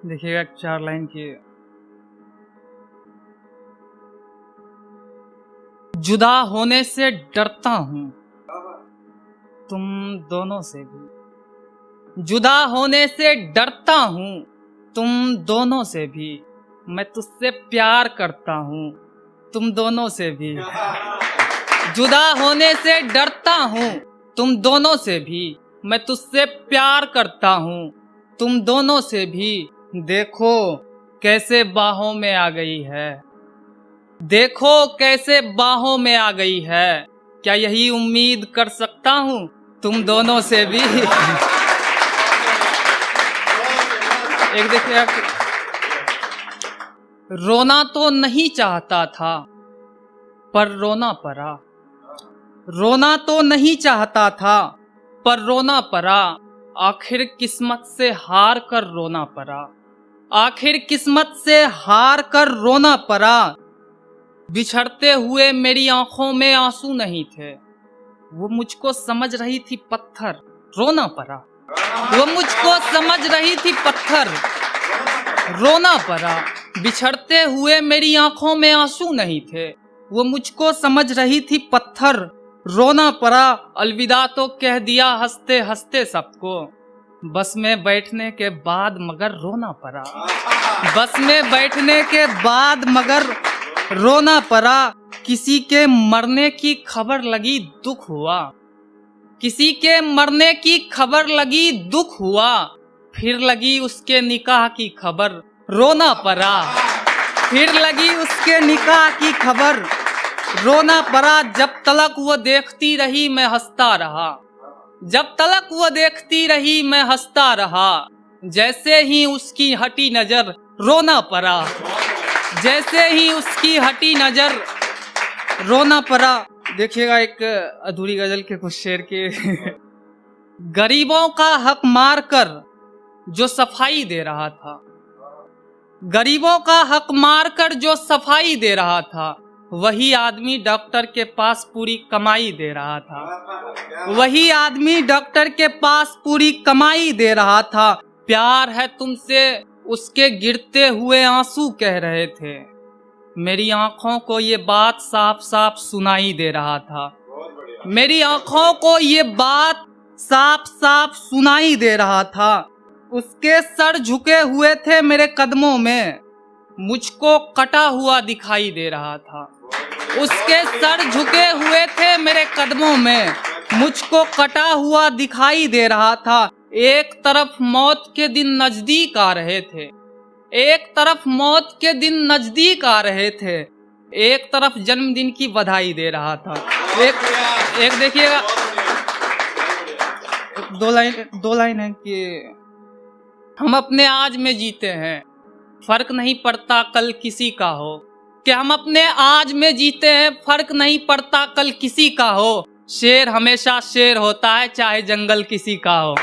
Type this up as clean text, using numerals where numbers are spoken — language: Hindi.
देखिएगा 4 लाइन की। जुदा होने से डरता हूँ तुम दोनों से भी, जुदा होने से डरता हूँ तुम दोनों से भी, मैं तुझसे प्यार करता हूँ तुम दोनों से भी। जुदा होने से डरता हूँ तुम दोनों से भी, मैं तुझसे प्यार करता हूँ तुम दोनों से भी। देखो कैसे बाहों में आ गई है, देखो कैसे बाहों में आ गई है, क्या यही उम्मीद कर सकता हूँ तुम दोनों से भी। एक देखिए, रोना तो नहीं चाहता था पर रोना पड़ा, रोना तो नहीं चाहता था पर रोना पड़ा, आखिर किस्मत से हार कर रोना पड़ा, आखिर किस्मत से हार कर रोना पड़ा। बिछड़ते हुए मेरी आंखों में आंसू नहीं थे, वो मुझको समझ रही थी पत्थर, रोना पड़ा। वो मुझको समझ रही थी पत्थर, रोना पड़ा। बिछड़ते हुए मेरी आंखों में आंसू नहीं थे, वो मुझको समझ रही थी पत्थर, रोना पड़ा। अलविदा तो कह दिया हंसते हंसते सबको, बस में बैठने के बाद मगर रोना पड़ा, बस में बैठने के बाद मगर रोना पड़ा। किसी के मरने की खबर लगी दुख हुआ, किसी के मरने की खबर लगी दुख हुआ, फिर लगी उसके निकाह की खबर, रोना पड़ा। फिर लगी उसके निकाह की खबर, रोना पड़ा। जब तलक वो देखती रही मैं हंसता रहा, जब तलक वो देखती रही मैं हंसता रहा, जैसे ही उसकी हटी नजर रोना पड़ा, जैसे ही उसकी हटी नजर रोना पड़ा। देखिएगा एक अधूरी गजल के कुछ शेर के। गरीबों का हक मार कर जो सफाई दे रहा था, गरीबों का हक मार कर जो सफाई दे रहा था, वही आदमी डॉक्टर के पास पूरी कमाई दे रहा था, वही आदमी डॉक्टर के पास पूरी कमाई दे रहा था। प्यार है तुमसे उसके गिरते हुए आंसू कह रहे थे, मेरी आंखों को ये बात साफ साफ सुनाई दे रहा था, मेरी आंखों को ये बात साफ साफ सुनाई दे रहा था। उसके सर झुके हुए थे मेरे कदमों में, मुझको कटा हुआ दिखाई दे रहा था, उसके सर झुके हुए थे मेरे कदमों में, मुझको कटा हुआ दिखाई दे रहा था। एक तरफ मौत के दिन नजदीक आ रहे थे, एक तरफ मौत के दिन नजदीक आ रहे थे, एक तरफ जन्मदिन की बधाई दे रहा था। एक देखिएगा, दो लाइन है कि हम अपने आज में जीते हैं, फर्क नहीं पड़ता कल किसी का हो, कि हम अपने आज में जीते हैं, फर्क नहीं पड़ता कल किसी का हो। शेर हमेशा शेर होता है चाहे जंगल किसी का हो।